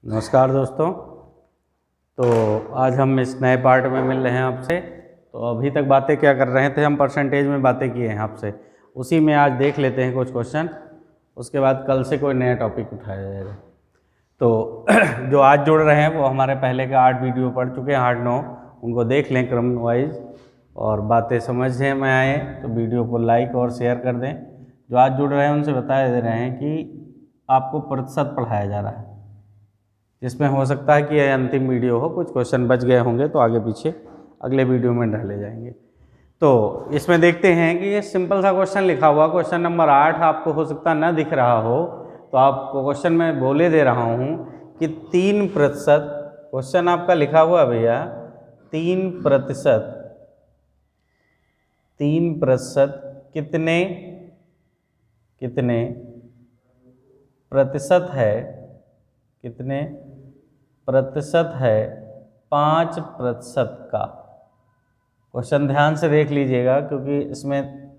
नमस्कार दोस्तों। तो आज हम इस नए पार्ट में मिल रहे हैं आपसे। तो अभी तक बातें क्या कर रहे थे, हम परसेंटेज में बातें किए हैं आपसे, उसी में आज देख लेते हैं कुछ क्वेश्चन। उसके बाद कल से कोई नया टॉपिक उठाया जाएगा। तो जो आज जुड़ रहे हैं वो हमारे पहले के 8 वीडियो पढ़ चुके हैं, 8-9, उनको देख लें क्रम वाइज और बातें समझ में आए तो वीडियो को लाइक और शेयर कर दें। जो आज जुड़ रहे हैं उनसे बता दे रहे हैं कि आपको प्रतिशत पढ़ाया जा रहा है, जिसमें हो सकता है कि यह अंतिम वीडियो हो, कुछ क्वेश्चन बच गए होंगे तो आगे पीछे अगले वीडियो में डाले जाएंगे। तो इसमें देखते हैं कि ये सिंपल सा क्वेश्चन लिखा हुआ, क्वेश्चन नंबर 8 आपको हो सकता ना दिख रहा हो, तो आपको क्वेश्चन में बोले दे रहा हूँ कि 3%, क्वेश्चन आपका लिखा हुआ भैया 3%, 3% कितने प्रतिशत है, कितने प्रतिशत है 5% का। क्वेश्चन ध्यान से देख लीजिएगा क्योंकि इसमें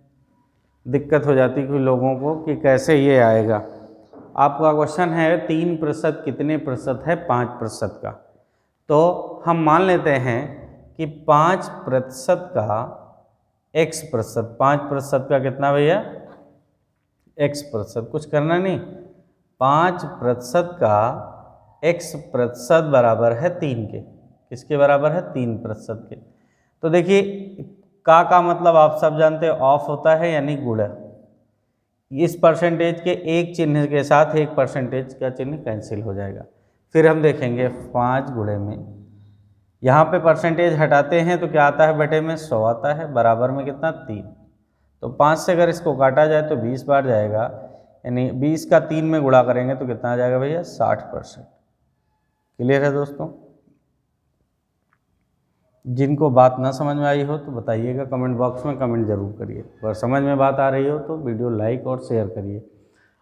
दिक्कत हो जाती है लोगों को कि कैसे ये आएगा। आपका क्वेश्चन है 3% कितने प्रतिशत है 5% का। तो हम मान लेते हैं कि 5% का x%, 5% का कितना भैया x%, कुछ करना नहीं, 5% का x% बराबर है 3 के। किसके बराबर है? 3% के। तो देखिए का मतलब आप सब जानते हैं, ऑफ होता है यानी गुणा। इस परसेंटेज के एक चिन्ह के साथ एक परसेंटेज का चिन्ह कैंसिल हो जाएगा। फिर हम देखेंगे 5 गुणे में, यहाँ पे परसेंटेज हटाते हैं तो क्या आता है बेटे में 100 आता है, बराबर में कितना 3। तो 5 से अगर इसको काटा जाए तो 20 बार जाएगा, यानी 20 का 3 में गुणा करेंगे तो कितना आ जाएगा भैया 60%। क्लियर है दोस्तों? जिनको बात ना समझ में आई हो तो बताइएगा, कमेंट बॉक्स में कमेंट जरूर करिए। अगर समझ में बात आ रही हो तो वीडियो लाइक और शेयर करिए।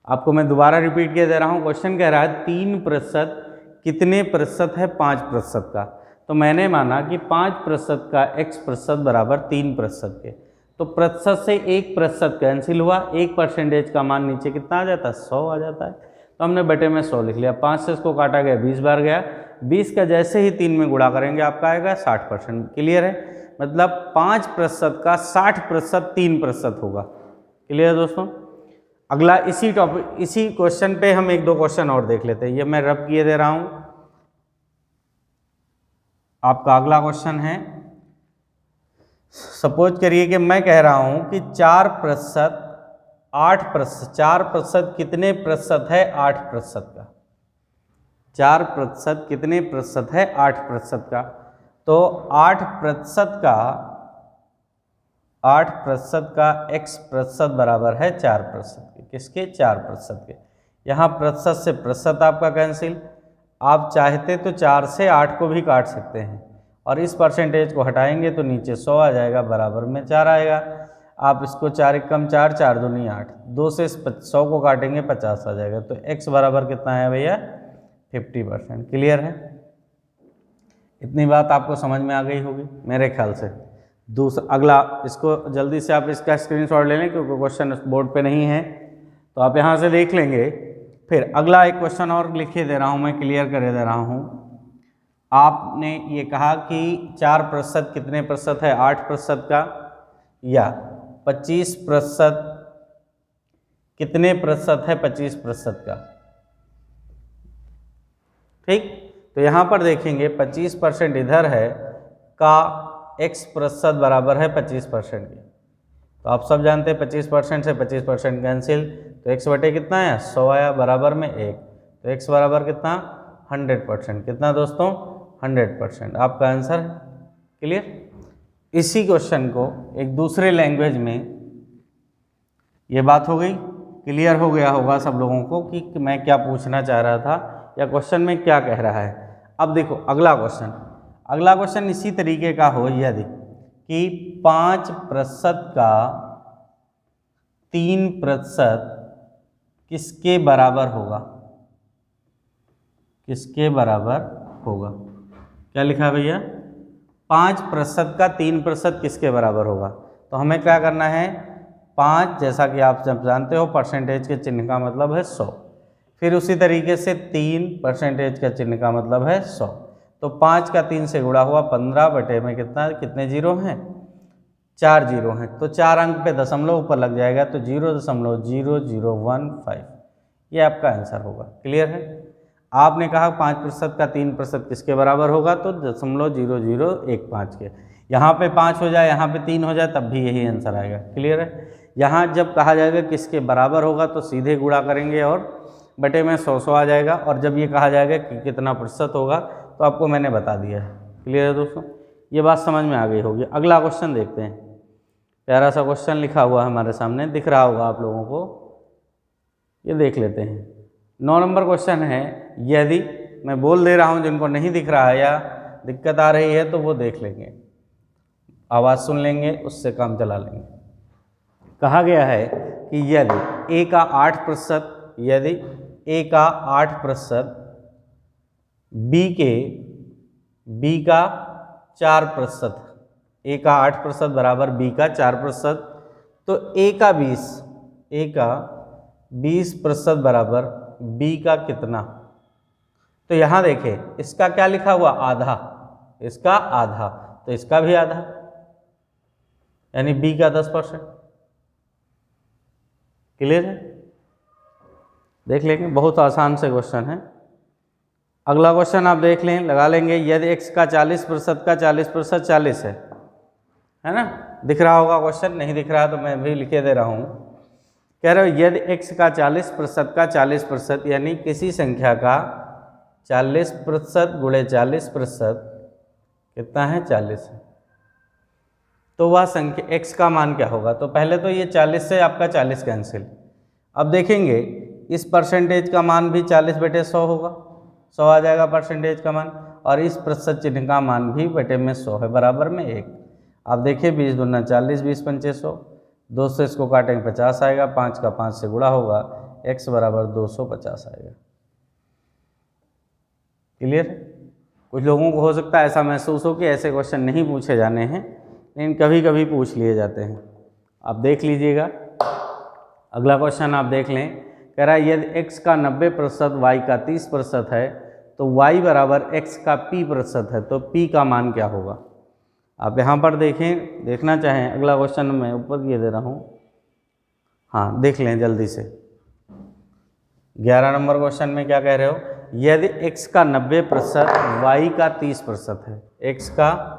आपको मैं दोबारा रिपीट किया दे रहा हूँ, क्वेश्चन कह रहा है 3% कितने प्रतिशत है 5% का। तो मैंने माना कि 5% का x% बराबर 3% के। तो प्रतिशत से 1% कैंसिल हुआ, 1% का मान नीचे कितना आ जाता है 100 आ जाता है। तो हमने बटे में 100 लिख लिया, 5 से इसको काटा गया 20 बार गया, 20 का जैसे ही 3 में गुणा करेंगे आपका आएगा 60%। क्लियर है? मतलब 5% का 60% 3% होगा। क्लियर है दोस्तों? अगला इसी टॉपिक, इसी क्वेश्चन पे हम 1-2 क्वेश्चन और देख लेते हैं। ये मैं रब किए दे रहा हूं। आपका अगला क्वेश्चन है, सपोज करिए कि मैं कह रहा हूं कि 4% 8%, 4% कितने प्रतिशत है 8% का। 4% कितने प्रतिशत है 8% का। तो 8% का x% बराबर है 4% के। किसके? 4% के। यहाँ प्रतिशत से प्रतिशत आपका कैंसिल। आप चाहते तो 4 से 8 को भी काट सकते हैं और इस परसेंटेज को हटाएंगे तो नीचे 100 आ जाएगा, बराबर में 4 आएगा। आप इसको 4 एकम 4, 4 दूनी 8, 2 से 100 को काटेंगे 50 आ जाएगा। तो x बराबर कितना है भैया 50%। क्लियर है? इतनी बात आपको समझ में आ गई होगी मेरे ख्याल से। दूसरा अगला, इसको जल्दी से आप इसका स्क्रीनशॉट ले लें क्योंकि क्वेश्चन बोर्ड पे नहीं है, तो आप यहाँ से देख लेंगे। फिर अगला एक क्वेश्चन और लिखे दे रहा हूँ मैं, क्लियर करे दे रहा हूँ। आपने ये कहा कि 4% कितने प्रतिशत है 8% का, या 25% कितने प्रतिशत है 25% का। ठीक, तो यहाँ पर देखेंगे 25% इधर है का x% बराबर है 25% के। तो आप सब जानते हैं 25% से 25% कैंसिल, तो x बटे कितना है 100 आया, बराबर में 1। तो x बराबर कितना 100%। कितना दोस्तों 100%। आपका आंसर है। क्लियर? इसी क्वेश्चन को एक दूसरे लैंग्वेज में, ये बात हो गई, क्लियर हो गया होगा सब लोगों को कि मैं क्या पूछना चाह रहा था या क्वेश्चन में क्या कह रहा है। अब देखो अगला क्वेश्चन इसी तरीके का हो, यदि कि 5% का 3% किसके बराबर होगा, किसके बराबर होगा। क्या लिखा है भैया? 5% का 3% किसके बराबर होगा। तो हमें क्या करना है, 5, जैसा कि आप जब जानते हो परसेंटेज के चिन्ह का मतलब है 100। फिर उसी तरीके से 3 परसेंटेज का चिन्ह का मतलब है 100। तो 5 का 3 से गुणा हुआ 15 बटे में कितने जीरो हैं, 4 जीरो हैं। तो 4 अंक पे दशमलव ऊपर लग जाएगा तो 0.0015 ये आपका आंसर होगा। क्लियर है। आपने कहा 5% का 3% किसके बराबर होगा, तो 0.0015 के। यहाँ पे 5 हो जाए, यहाँ पे 3 हो जाए, तब भी यही आंसर आएगा। क्लियर है। यहाँ जब कहा जाएगा किसके बराबर होगा तो सीधे गुणा करेंगे और बटे में 100 आ जाएगा, और जब ये कहा जाएगा कि कितना प्रतिशत होगा तो आपको मैंने बता दिया है। क्लियर है दोस्तों, ये बात समझ में आ गई होगी। अगला क्वेश्चन देखते हैं। प्यारा सा क्वेश्चन लिखा हुआ है हमारे सामने, दिख रहा होगा आप लोगों को, ये देख लेते हैं। 9 नंबर क्वेश्चन है, यदि, मैं बोल दे रहा हूँ, जिनको नहीं दिख रहा है या दिक्कत आ रही है तो वो देख लेंगे, आवाज़ सुन लेंगे, उससे काम चला लेंगे। कहा गया है कि यदि a का 8%, यदि a का 8%, b का 4%, a का 8% बराबर b का 4%, तो a का 20% बराबर b का कितना। तो यहाँ देखें, इसका क्या लिखा हुआ, आधा, इसका आधा, तो इसका भी आधा, यानी b का 10%। क्लियर है। देख लेंगे, बहुत आसान से क्वेश्चन है। अगला क्वेश्चन आप देख लें, लगा लेंगे। यदि x का 40% का 40% 40 है ना। दिख रहा होगा क्वेश्चन, नहीं दिख रहा तो मैं भी लिखे दे रहा हूँ। कह रहे हो यदि x का 40% का 40%, यानी किसी संख्या का 40% गुणे 40% कितना है, 40 है, तो वह संख्या x का मान क्या होगा। तो पहले तो ये 40 से आपका 40 कैंसिल। अब देखेंगे इस परसेंटेज का मान भी 40 बटे 100 होगा, 100 आ जाएगा परसेंटेज का मान, और इस प्रतिशत चिन्ह का मान भी बटे में 100 है, बराबर में 1। आप देखिए 20 दूना 40, 20 पंचे 100, 2 से इसको काटेंगे 50 आएगा, 5 का 5 से गुणा होगा, x बराबर 250 आएगा। क्लियर। कुछ लोगों को हो सकता है ऐसा महसूस हो कि ऐसे क्वेश्चन नहीं पूछे जाने हैं, लेकिन कभी कभी पूछ लिए जाते हैं। आप देख लीजिएगा, अगला क्वेश्चन आप देख लें। कह रहा है यदि x का 90%, y का 30% है, तो y बराबर x का p% है, तो p का मान क्या होगा। आप यहाँ पर देखें, देखना चाहें, अगला क्वेश्चन मैं ऊपर ये दे रहा हूँ, हाँ देख लें जल्दी से। 11 नंबर क्वेश्चन में क्या कह रहे हो, यदि x का 90%, y का 30% है, x का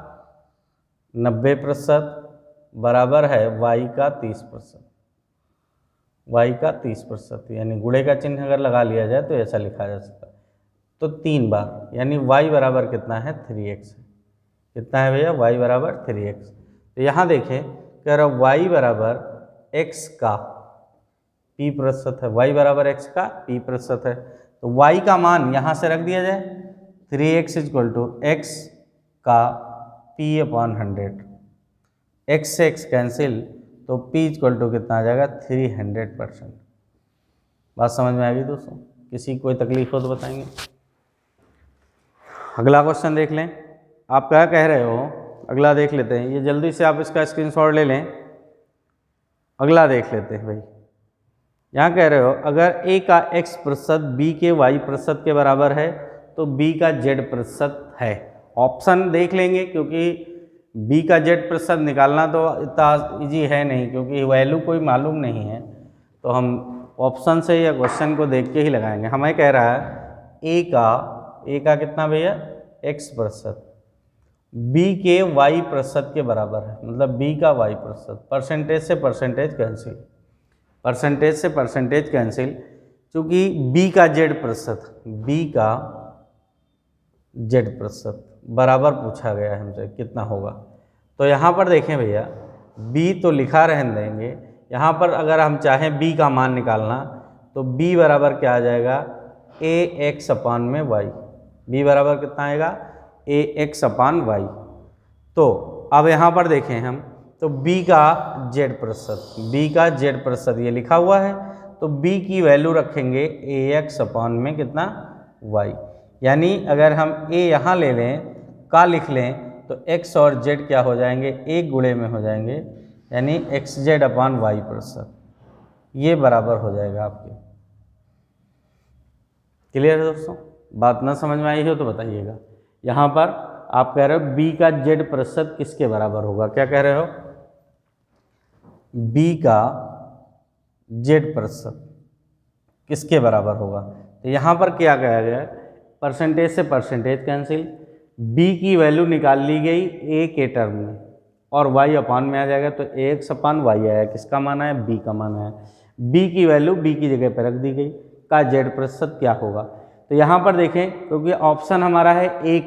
90% बराबर है y का 30%, y का 30%, यानी गुणे का चिन्ह अगर लगा लिया जाए तो ऐसा लिखा जा सकता है। तो 3 बार, यानी y बराबर कितना है, 3x। कितना है भैया, y बराबर 3x। तो यहाँ देखें, कह रहा y बराबर x का p% है, y बराबर x का p% है, तो y का मान यहाँ से रख दिया जाए, 3x = x का p/100, x से x कैंसिल, तो p = कितना आ जाएगा, 300%। बात समझ में आ गई दोस्तों, किसी कोई तकलीफ हो तो बताएंगे। अगला क्वेश्चन देख लें, आप क्या कह रहे हो, अगला देख लेते हैं, ये जल्दी से आप इसका स्क्रीनशॉट ले लें। अगला देख लेते हैं भाई, यहाँ कह रहे हो अगर a का x% b के y% के बराबर है, तो b का z% है। ऑप्शन देख लेंगे, क्योंकि b का z% निकालना तो इतना ईजी है नहीं, क्योंकि वैल्यू कोई मालूम नहीं है, तो हम ऑप्शन से या क्वेश्चन को देख के ही लगाएंगे। हमें कह रहा है a का कितना भैया, x%, b के y% के बराबर है, मतलब b का y%, परसेंटेज से परसेंटेज कैंसिल, परसेंटेज से परसेंटेज कैंसिल, चूँकि b का z% बराबर पूछा गया है हमसे कितना होगा। तो यहाँ पर देखें भैया, b तो लिखा रहने देंगे, यहाँ पर अगर हम चाहें b का मान निकालना, तो b बराबर क्या आ जाएगा, ax/y। b बराबर कितना आएगा, ax/y। तो अब यहाँ पर देखें हम, तो b का z% ये लिखा हुआ है, तो b की वैल्यू रखेंगे ax/ कितना, y। यानी अगर हम a यहाँ ले लें, का लिख लें, तो x और z क्या हो जाएंगे, एक गुणे में हो जाएंगे, यानी xz/y%, ये बराबर हो जाएगा आपके। क्लियर है दोस्तों? बात ना समझ में आई हो तो बताइएगा। यहाँ पर आप कह रहे हो b का z प्रतिशत किसके बराबर होगा, क्या कह रहे हो? b का z प्रतिशत किसके बराबर होगा? तो यहाँ पर क्या कहा गया है, परसेंटेज से परसेंटेज कैंसिल, b की वैल्यू निकाल ली गई a के टर्म में और y अपान में आ जाएगा, तो ax अपान y आया, किसका मान आया? b का मान आया। b की वैल्यू b की जगह पर रख दी गई, का z प्रतिशत क्या होगा? तो यहाँ पर देखें, क्योंकि ऑप्शन हमारा है a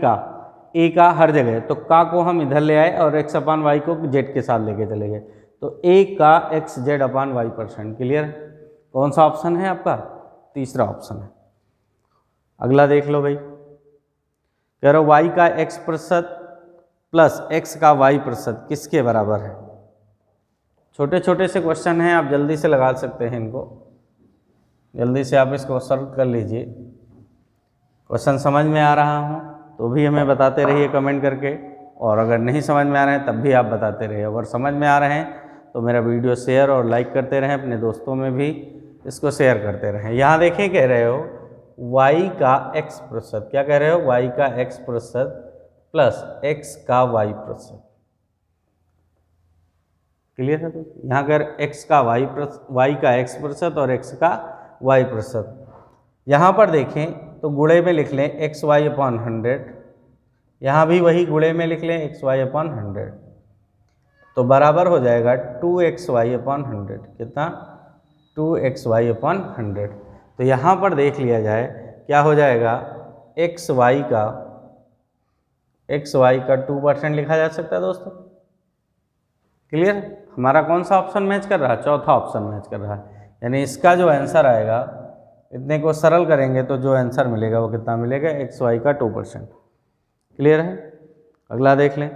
का हर जगह, तो का को हम इधर ले आए और x अपान y को z के साथ लेके चले गए, तो a का x z अपान y%। क्लियर है? कौन सा ऑप्शन है आपका? तीसरा ऑप्शन है। अगला देख लो भाई, कह रहे हो y का x प्रतिशत प्लस x का y प्रतिशत किसके बराबर है? छोटे छोटे से क्वेश्चन हैं, आप जल्दी से लगा सकते हैं इनको, जल्दी से आप इसको सॉल्व कर लीजिए। क्वेश्चन समझ में आ रहा हो तो भी हमें बताते रहिए कमेंट करके, और अगर नहीं समझ में आ रहे हैं तब भी आप बताते रहिए। अगर समझ में आ रहे हैं तो मेरा वीडियो शेयर और लाइक करते रहें, अपने दोस्तों में भी इसको शेयर करते रहें। यहाँ देखें, कह रहे हो y का x प्रतिशत, क्या कह रहे हो? y का x प्रतिशत प्लस x का y प्रतिशत। क्लियर है? तो यहाँ कर x का y का x प्रतिशत और x का y प्रतिशत। यहाँ पर देखें तो गुणे में लिख लें एक्स वाई अपॉन 100, यहाँ भी वही गुणे में लिख लें एक्स वाई अपॉन 100, तो बराबर हो जाएगा 2xy अपॉन 100। कितना? 2xy upon 100। तो यहाँ पर देख लिया जाए क्या हो जाएगा, xy का 2% लिखा जा सकता है दोस्तों। क्लियर? हमारा कौन सा ऑप्शन मैच कर रहा है? चौथा ऑप्शन मैच कर रहा है, यानी इसका जो आंसर आएगा, इतने को सरल करेंगे तो जो आंसर मिलेगा वो कितना मिलेगा? xy का 2%। क्लियर है? अगला देख लें,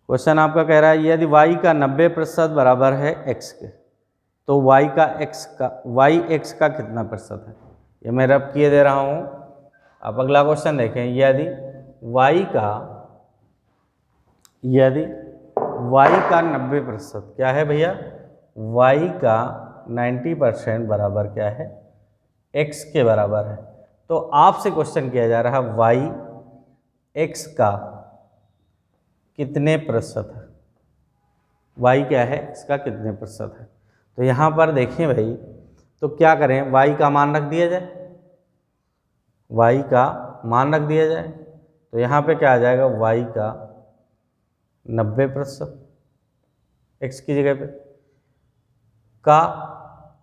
क्वेश्चन आपका कह रहा है यदि y का 90% बराबर है x के, तो y x का कितना प्रतिशत है? ये मैं रब किए दे रहा हूँ। आप अगला क्वेश्चन देखें, यदि y का 90%, क्या है भैया? y का 90% बराबर क्या है? x के बराबर है। तो आपसे क्वेश्चन किया जा रहा है y x का कितने प्रतिशत है? y क्या है? x का कितने प्रतिशत है? तो यहाँ पर देखें भाई, तो क्या करें, y का मान रख दिया जाए, y का मान रख दिया जाए, तो यहाँ पे क्या आ जाएगा? y का 90% x की जगह पे, का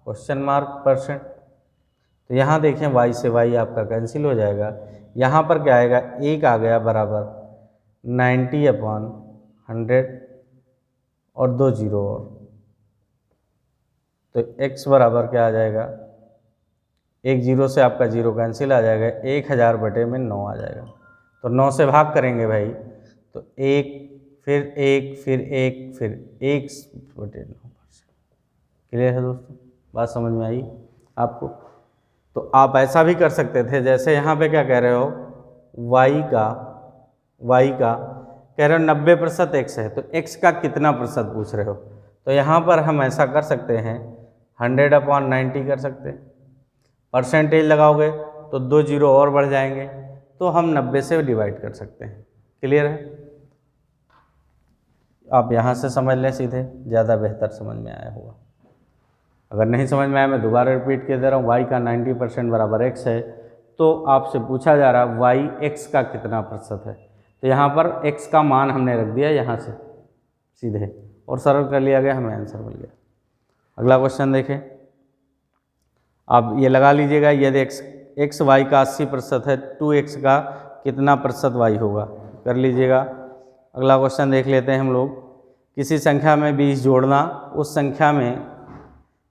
क्वेश्चन मार्क %। तो यहाँ देखें y से y आपका कैंसिल हो जाएगा, यहाँ पर क्या आएगा? 1 आ गया बराबर 90/100 और 2 जीरो और, तो x बराबर क्या आ जाएगा? 1 जीरो से आपका जीरो कैंसिल आ जाएगा, 1000/9 आ जाएगा। तो 9 से भाग करेंगे भाई, तो 1 फिर 1 फिर 1 फिर 1/9%। क्लियर है दोस्तों? बात समझ में आई आपको? तो आप ऐसा भी कर सकते थे, जैसे यहाँ पे क्या कह रहे हो, y का कह रहे हो 90% x है, तो x का कितना प्रतिशत पूछ रहे हो, तो यहाँ पर हम ऐसा कर सकते हैं 100/90 कर सकते हैं। परसेंटेज लगाओगे तो 2 जीरो और बढ़ जाएंगे, तो हम 90 से डिवाइड कर सकते हैं। क्लियर है? आप यहाँ से समझ लें सीधे, ज़्यादा बेहतर समझ में आया होगा। अगर नहीं समझ में आया, मैं दोबारा रिपीट कर दे रहा हूँ, y का 90% बराबर x है, तो आपसे पूछा जा रहा है y x का कितना प्रतिशत है, तो यहाँ पर x का मान हमने रख दिया यहाँ से सीधे और सरल कर लिया गया, हमें आंसर मिल गया। अगला क्वेश्चन देखें, आप ये लगा लीजिएगा, यदि x y का 80% है, 2x का कितना प्रतिशत y होगा, कर लीजिएगा। अगला क्वेश्चन देख लेते हैं हम लोग, किसी संख्या में 20 जोड़ना, उस संख्या में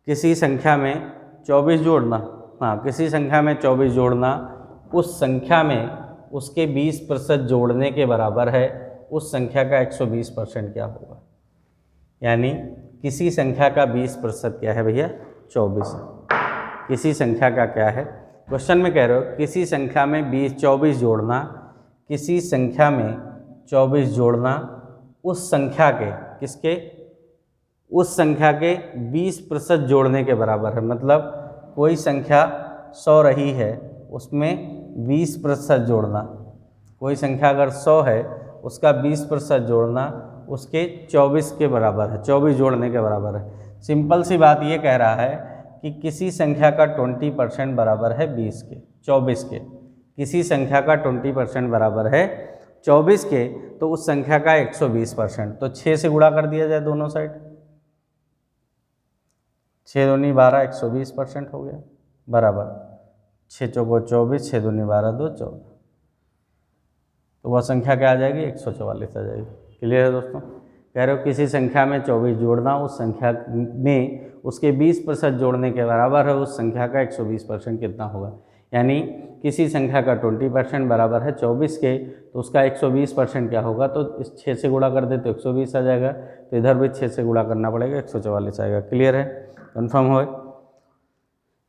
किसी संख्या में 24 जोड़ना, किसी संख्या में 24 जोड़ना उस संख्या में उसके 20% जोड़ने के बराबर है, उस संख्या का 120% क्या होगा? यानी किसी संख्या का 20% क्या है भैया? 24 है। किसी संख्या का क्या है? क्वेश्चन में कह रहे हो किसी संख्या में 24 जोड़ना, किसी संख्या में 24 जोड़ना उस संख्या के, किसके? उस संख्या के 20% जोड़ने के बराबर है। मतलब कोई संख्या 100 रही है उसमें 20% जोड़ना, कोई संख्या अगर 100 है उसका 20% जोड़ना उसके 24 के बराबर है, 24 जोड़ने के बराबर है। सिंपल सी बात ये कह रहा है कि किसी संख्या का 20% बराबर है 20 के, 24 के, किसी संख्या का 20% बराबर है 24 के, तो उस संख्या का 120%, तो 6 से गुणा कर दिया जाए दोनों साइड, 6 दूनी 12, 120% हो गया, बराबर 6 चौको 24, 6 दूनी 12, 2 14, तो वह संख्या क्या आ जाएगी, 144 आ जाएगी। क्लियर है दोस्तों? कह रहे हो किसी संख्या में 24 जोड़ना, उस संख्या में उसके 20% जोड़ने के बराबर है, उस संख्या का 120% कितना होगा। यानी किसी संख्या का 20% बराबर है 24 के, तो उसका 120% क्या होगा, तो इस 6 से गुणा कर दे तो 120 आ जाएगा, तो इधर भी 6 से गुणा करना पड़ेगा, 144 आएगा। क्लियर है? कन्फर्म हो?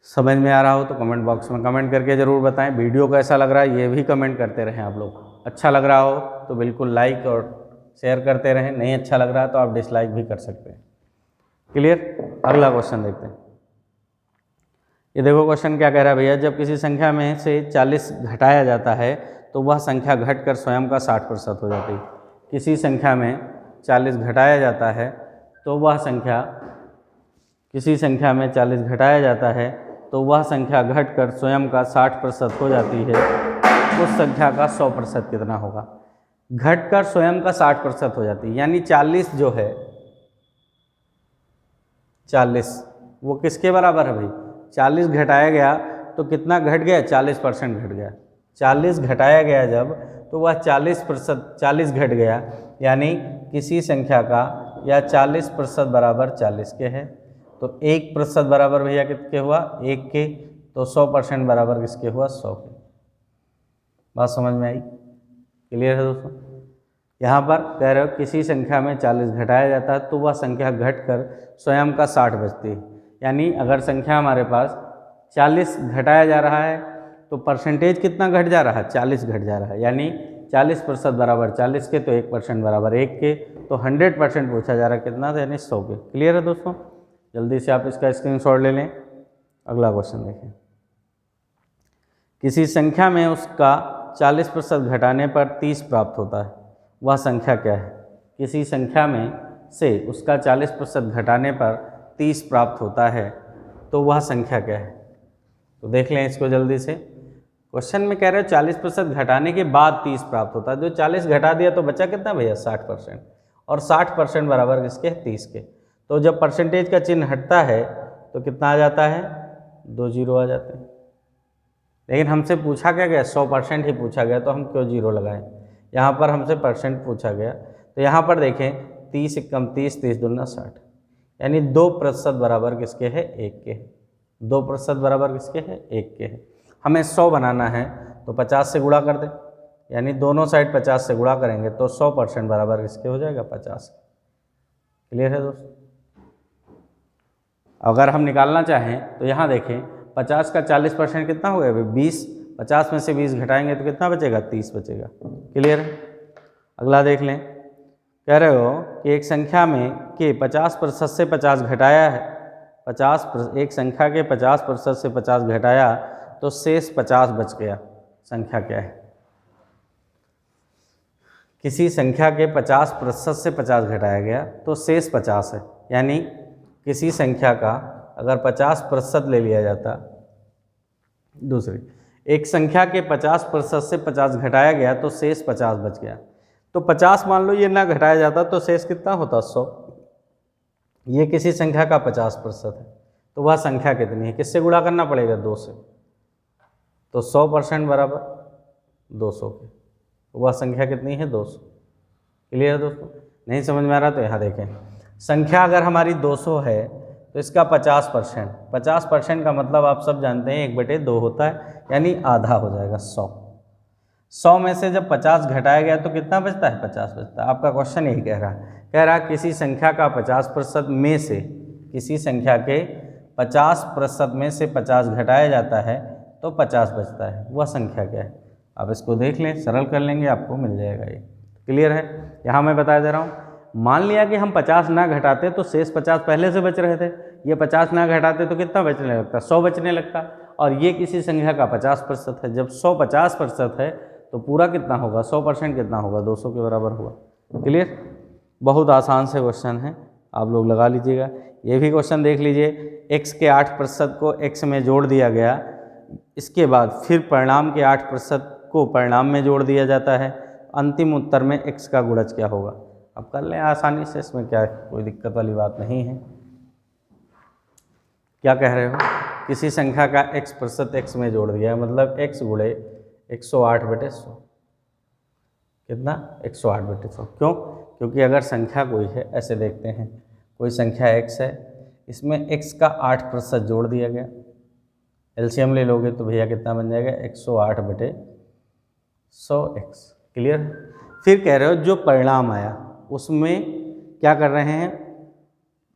समझ में आ रहा हो तो कमेंट बॉक्स में कमेंट करके ज़रूर बताएं। वीडियो कैसा लग रहा है ये भी कमेंट करते रहें आप लोग। अच्छा लग रहा हो तो बिल्कुल लाइक और शेयर करते रहें, नहीं अच्छा लग रहा है तो आप डिसलाइक भी कर सकते हैं। क्लियर? अगला क्वेश्चन देखते हैं। ये देखो क्वेश्चन क्या कह रहा है भैया, जब किसी संख्या में से 40 घटाया जाता है तो वह संख्या घटकर स्वयं का 60% हो जाती है। किसी संख्या में 40 घटाया जाता है तो वह संख्या, किसी संख्या में 40 घटाया जाता है तो वह संख्या घटकर स्वयं का 60% हो जाती है, उस संख्या का 100% कितना होगा। घटकर स्वयं का 60% हो जाती है, यानी 40 जो है 40 वो किसके बराबर है भाई, 40 घटाया गया तो कितना घट गया, 40% घट गया। 40 घटाया गया जब तो वह 40% घट गया, यानी किसी संख्या का या 40% बराबर 40 के है, तो 1% बराबर भैया किसके हुआ, 1 के, तो 100% बराबर किसके हुआ, 100 के। बात समझ में आई? क्लियर है दोस्तों? यहाँ पर कह रहे हो किसी संख्या में 40 घटाया जाता है तो वह संख्या घटकर स्वयं का 60 बचती है। यानी अगर संख्या हमारे पास 40 घटाया जा रहा है तो परसेंटेज कितना घट जा रहा है, 40 घट जा रहा है, यानी 40% बराबर 40 के, तो 1% बराबर 1 के, तो 100% पूछा जा रहा है कितना, यानी 100 के। क्लियर है दोस्तों? जल्दी से आप इसका स्क्रीनशॉट ले लें। अगला क्वेश्चन देखें। किसी संख्या में उसका 40% घटाने पर 30 प्राप्त होता है, वह संख्या क्या है। किसी संख्या में से उसका 40% घटाने पर 30 प्राप्त होता है, तो वह संख्या क्या है। तो देख लें इसको जल्दी से। क्वेश्चन में कह रहे हो 40% घटाने के बाद 30 प्राप्त होता है, जो 40 घटा दिया तो बचा कितना भैया, 60%, और 60% बराबर किसके, 30 के। तो जब परसेंटेज का चिन्ह हटता है तो कितना आ जाता है, 2 जीरो आ जाते हैं। लेकिन हमसे पूछा क्या गया, 100% ही पूछा गया, तो हम क्यों जीरो लगाएं। यहाँ पर हमसे परसेंट पूछा गया, तो यहाँ पर देखें 30 एकम 30, 30 दूना 60, यानी 2% बराबर किसके है, 1 के। 2% बराबर किसके है, 1 के है। हमें 100 बनाना है तो 50 से गुणा कर दें, यानी दोनों साइड 50 से गुणा करेंगे तो 100% बराबर किसके हो जाएगा, 50। क्लियर है दोस्तों? अगर हम निकालना चाहें तो यहाँ देखें 50 का 40% कितना हो गया, 20, 50 में से 20 घटाएंगे तो कितना बचेगा, 30 बचेगा। क्लियर है? अगला देख लें। कह रहे हो कि एक संख्या में के 50% से 50 घटाया है, एक संख्या के 50% से 50 घटाया तो शेष 50 बच गया, संख्या क्या है। किसी संख्या के 50% से 50 घटाया गया तो शेष 50 है, यानी किसी संख्या का अगर 50% ले लिया जाता, दूसरी एक संख्या के 50% से 50 घटाया गया तो शेष 50 बच गया, तो 50 मान लो ये ना घटाया जाता तो शेष कितना होता, 100। ये किसी संख्या का 50% है, तो वह संख्या कितनी है, किससे गुणा करना पड़ेगा, 2 से, तो 100% बराबर 200 के, तो वह संख्या कितनी है, 200। क्लियर है दोस्तों? नहीं समझ में आ रहा तो यहाँ देखें, संख्या अगर हमारी 200 है तो इसका 50% का मतलब आप सब जानते हैं 1/2 होता है, यानी आधा हो जाएगा, 100। 100 में से जब 50 घटाया गया तो कितना बचता है, 50 बचता है। आपका क्वेश्चन यही कह रहा है किसी संख्या का 50% में से, किसी संख्या के 50% में से 50 घटाया जाता है तो 50 बचता है, वह संख्या क्या है। आप इसको देख लें, सरल कर लेंगे, आपको मिल जाएगा ये। क्लियर है? यहाँ मैं बता दे रहा हूँ, मान लिया कि हम 50 ना घटाते तो शेष 50 पहले से बच रहे थे, ये 50 ना घटाते तो कितना बचने लगता, 100 बचने लगता। और ये किसी संख्या का 50% है, जब 100 50% है तो पूरा कितना होगा, 100% कितना होगा, 200 के बराबर होगा। क्लियर? बहुत आसान से क्वेश्चन है, आप लोग लगा लीजिएगा। ये भी क्वेश्चन देख लीजिए, x के 8% को x में जोड़ दिया गया, इसके बाद फिर परिणाम के 8% को परिणाम में जोड़ दिया जाता है, अंतिम उत्तर में x का गुणज क्या होगा। अब कर लें आसानी से, इसमें क्या है, कोई दिक्कत वाली बात नहीं है। क्या कह रहे हो, किसी संख्या का x% x में जोड़ दिया है, मतलब x गुणे 108/100, कितना, 108/100। क्यों? क्योंकि अगर संख्या कोई है, ऐसे देखते हैं, कोई संख्या x है, इसमें x का 8% जोड़ दिया गया, एलसीएम ले लोगे तो भैया कितना बन जाएगा, 108/100x। क्लियर? फिर कह रहे हो जो परिणाम आया उसमें क्या कर रहे हैं,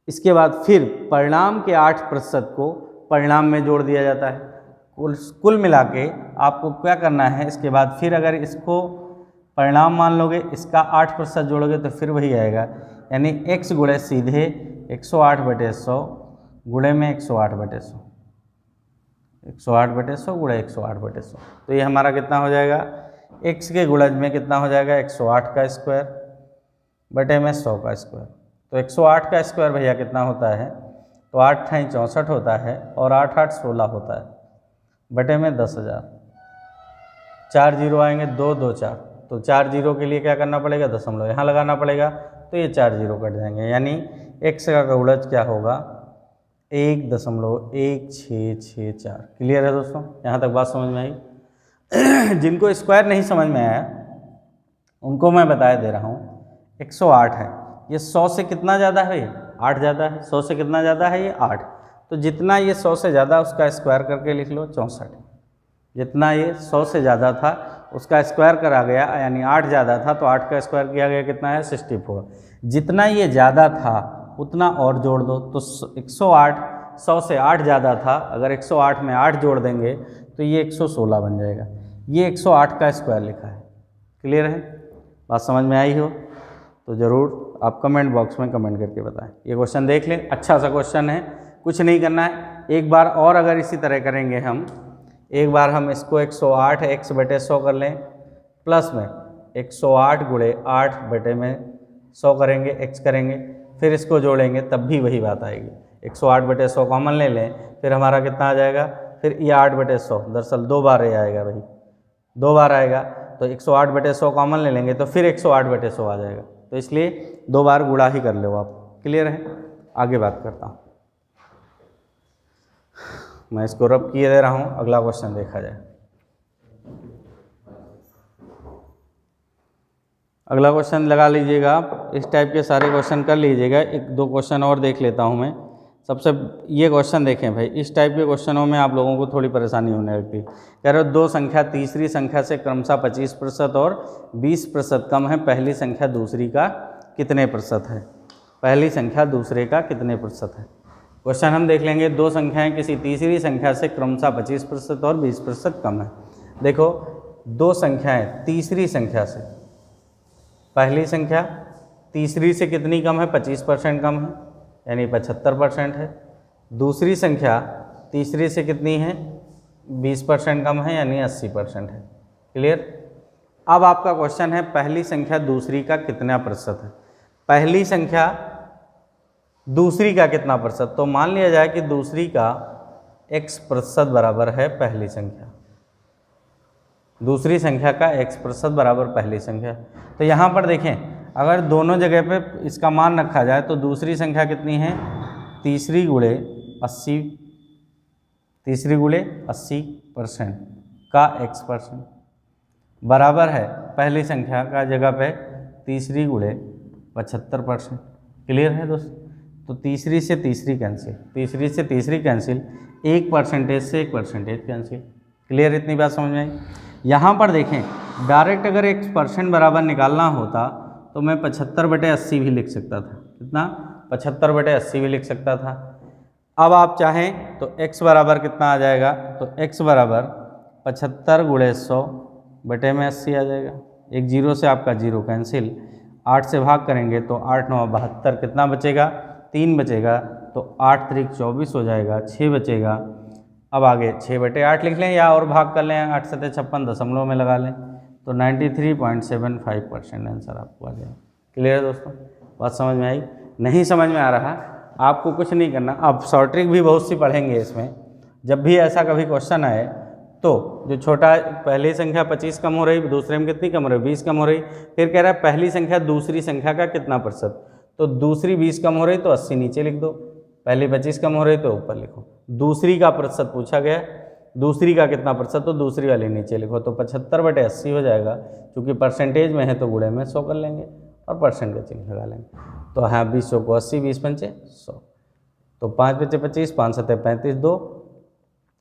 इसके बाद फिर परिणाम के 8% को परिणाम में जोड़ दिया जाता है। कुल मिला के आपको क्या करना है, इसके बाद फिर अगर इसको परिणाम मान लोगे, इसका 8% जोड़ोगे तो फिर वही आएगा, यानी x गुणे सीधे 108/100 गुणे में 108/100, 108/100 गुणे 108/100। तो ये हमारा कितना हो जाएगा, x के गुणज में कितना हो जाएगा, 108 का स्क्वायर बटे में 100 का स्क्वायर। तो 108 का स्क्वायर भैया कितना होता है, तो 8 × 64 होता है और 8 × 8 16 होता है, बटे में 10,000। 4 जीरो आएंगे, 2 2 4, तो 4 जीरो के लिए क्या करना पड़ेगा, दशमलव यहाँ लगाना पड़ेगा, तो ये 4 जीरो कट जाएंगे, यानी x का गुणज क्या होगा, 1.1664। क्लियर है दोस्तों, यहाँ तक बात समझ में आई? जिनको स्क्वायर नहीं समझ में आया उनको मैं बता दे रहा हूँ, 108 है, ये 100 से कितना ज़्यादा है, 8 ज़्यादा है, 100 से कितना ज़्यादा है, ये 8, तो जितना ये 100 से ज़्यादा उसका स्क्वायर करके लिख लो 64। जितना ये 100 से ज़्यादा था उसका स्क्वायर करा गया, यानी 8 ज़्यादा था तो 8 का स्क्वायर किया गया, कितना है, 64। जितना ये ज़्यादा था उतना और जोड़ दो, तो 108 100 से 8 ज़्यादा था, अगर 108 में 8 जोड़ देंगे तो ये 116 बन जाएगा। ये 108 का स्क्वायर लिखा है। क्लियर है, बात समझ में आई हो तो ज़रूर आप कमेंट बॉक्स में कमेंट करके बताएं। ये क्वेश्चन देख लें, अच्छा सा क्वेश्चन है, कुछ नहीं करना है। एक बार और अगर इसी तरह करेंगे हम, एक बार हम इसको 108x/100 कर लें, प्लस में 108 गुणे 8/100 करेंगे, x करेंगे, फिर इसको जोड़ेंगे तब भी वही बात आएगी। 108/100 कॉमन ले लें, फिर हमारा कितना आ जाएगा, फिर ये 8/100, दरअसल 2 बार ये आएगा भाई, 2 बार आएगा, तो 108/100 कॉमन ले लेंगे तो फिर 108/100 आ जाएगा, तो इसलिए 2 बार गुणा ही कर लो आप। क्लियर है, आगे बात करता हूँ, मैं इसको रब किए दे रहा हूँ, अगला क्वेश्चन देखा जाए। अगला क्वेश्चन लगा लीजिएगा आप, इस टाइप के सारे क्वेश्चन कर लीजिएगा। 1-2 क्वेश्चन और देख लेता हूँ मैं। सबसे ये क्वेश्चन देखें भाई, इस टाइप के क्वेश्चनों में आप लोगों को थोड़ी परेशानी होने लगती है। कह रहे हो दो संख्या तीसरी संख्या से क्रमशः 25% और 20% कम है, पहली संख्या दूसरी का कितने प्रतिशत है, पहली संख्या दूसरे का कितने प्रतिशत है। क्वेश्चन हम देख लेंगे, दो संख्याएं किसी तीसरी संख्या से क्रमशः 25% और 20% कम है। देखो दो संख्याएं तीसरी संख्या से, पहली संख्या तीसरी से कितनी कम है, 25% कम है यानी 75% है। दूसरी संख्या तीसरी से कितनी है, 20% कम है यानी 80% है। क्लियर। अब आपका क्वेश्चन है पहली संख्या दूसरी का कितना प्रतिशत है, पहली संख्या दूसरी का कितना प्रतिशत। तो मान लिया जाए कि दूसरी का x% बराबर है पहली संख्या, दूसरी संख्या का x% बराबर पहली संख्या। तो यहाँ पर देखें अगर दोनों जगह पे इसका मान रखा जाए तो दूसरी संख्या कितनी है, तीसरी गुणे 80, तीसरी गुणे 80% का x% बराबर है पहली संख्या का जगह पे तीसरी गुणे 75%। क्लियर है दोस्तों। तो तीसरी से तीसरी कैंसिल, तीसरी से तीसरी कैंसिल, 1% से 1% कैंसिल। क्लियर, इतनी बात समझ में आई। यहाँ पर देखें डायरेक्ट अगर 1% बराबर निकालना होता तो मैं 75/80 भी लिख सकता था। कितना, 75/80 भी लिख सकता था। अब आप चाहें तो x बराबर कितना आ जाएगा, तो x बराबर 75 गुणे 100 बटे में 80 आ जाएगा। एक जीरो से आपका जीरो कैंसिल, 8 से भाग करेंगे तो 8 9 72, कितना बचेगा, 3 बचेगा। तो 8 त्रिक 24 हो जाएगा, 6 बचेगा। अब आगे 6/8 लिख लें या और भाग कर लें, 8 7 56 दशमलव में लगा लें, तो 93.75% आंसर आपको आ जाएगा। क्लियर है दोस्तों, बात समझ में आई? नहीं समझ में आ रहा आपको कुछ नहीं करना, अब शॉर्ट ट्रिक भी बहुत सी पढ़ेंगे इसमें। जब भी ऐसा कभी क्वेश्चन आए तो जो छोटा पहली संख्या 25 कम हो रही, दूसरे में कितनी कम हो रही, 20 कम हो रही, फिर कह रहा है पहली संख्या दूसरी संख्या का कितना प्रतिशत, तो दूसरी 20 कम हो रही तो 80 नीचे लिख दो, पहली 25 कम हो रही तो ऊपर लिखो। दूसरी का प्रतिशत पूछा गया, दूसरी का कितना प्रतिशत, तो दूसरी वाली नीचे लिखो, तो 75/80 हो जाएगा। क्योंकि परसेंटेज में है तो गुणे में 100 कर लेंगे और परसेंट का चिन्ह लगा लेंगे। तो हाँ 20 को 80, 20 पंचे 100, तो 5 बचे 25, 5 7 35, 2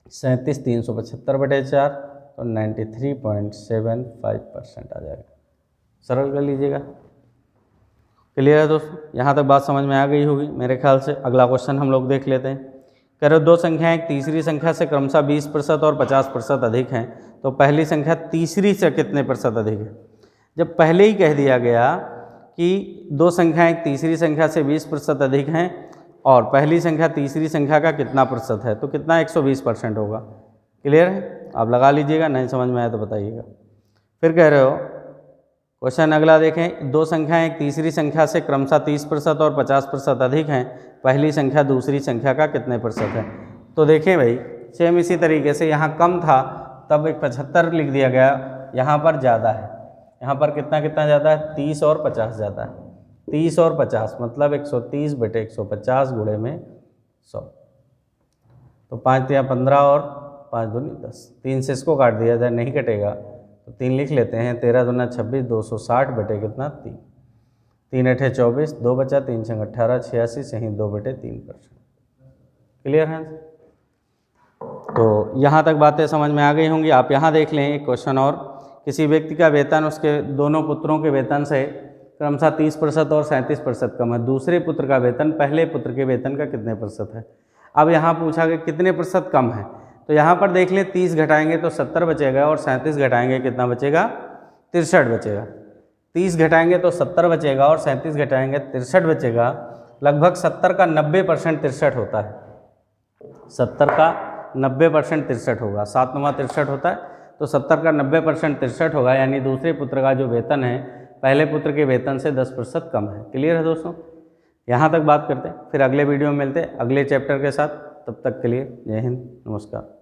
37, 375/4, तो 93.75% आ जाएगा। सरल कर लीजिएगा। क्लियर है दोस्तों, यहाँ तक बात समझ में आ गई होगी मेरे ख्याल से। अगला क्वेश्चन हम लोग देख लेते हैं। कह रहे हो दो संख्याएं एक तीसरी संख्या से क्रमशः 20% और 50% अधिक हैं, तो पहली संख्या तीसरी से कितने प्रतिशत अधिक है। जब पहले ही कह दिया गया कि दो संख्याएं एक तीसरी संख्या से 20% अधिक हैं और पहली संख्या तीसरी संख्या का कितना प्रतिशत है, तो कितना 120% होगा। क्लियर है, आप लगा लीजिएगा, नहीं समझ में आया तो बताइएगा। फिर कह रहे हो क्वेश्चन अगला देखें, दो संख्याएं एक तीसरी संख्या से क्रमशः 30% और 50% अधिक हैं, पहली संख्या दूसरी संख्या का कितने प्रतिशत है। तो देखें भाई सेम इसी तरीके से यहाँ कम था तब एक 75 लिख दिया गया, यहाँ पर ज़्यादा है, यहाँ पर कितना कितना ज़्यादा है, 30 और 50 ज़्यादा है। 30 और 50 मतलब 130/150 गुणे में 100, तो 5 या 15 और 5 दूनी 10, 3 से इसको काट दिया जाए, नहीं कटेगा तो 3 लिख लेते हैं। 13 दूना 26, 260 बटे कितना 3, 3 8 24, 2 बचा, 3 6 18, 86 सही 2/3%। क्लियर है। तो यहाँ तक बातें समझ में आ गई होंगी। आप यहाँ देख लें एक क्वेश्चन और, किसी व्यक्ति का वेतन उसके दोनों पुत्रों के वेतन से क्रमशः 30% और 37% कम है, दूसरे पुत्र का वेतन पहले पुत्र के वेतन का कितने प्रतिशत है। अब यहाँ पूछा गया कितने प्रतिशत कम है, तो यहाँ पर देख लें 30 घटाएंगे तो 70 बचेगा और 37 घटाएंगे कितना बचेगा, 63 बचेगा। 30 घटाएंगे तो 70 बचेगा और 37 घटाएंगे 63 बचेगा। लगभग 70 का 90% 63 होता है, 70 का 90% 63 होगा, 7 9 63 होता है, तो 70 का 90% 63 होगा, यानी दूसरे पुत्र का जो वेतन है पहले पुत्र के वेतन से 10% कम है। क्लियर है दोस्तों, यहाँ तक बात करते हैं, फिर अगले वीडियो में मिलते हैं अगले चैप्टर के साथ। तब तक के लिए जय हिंद, नमस्कार।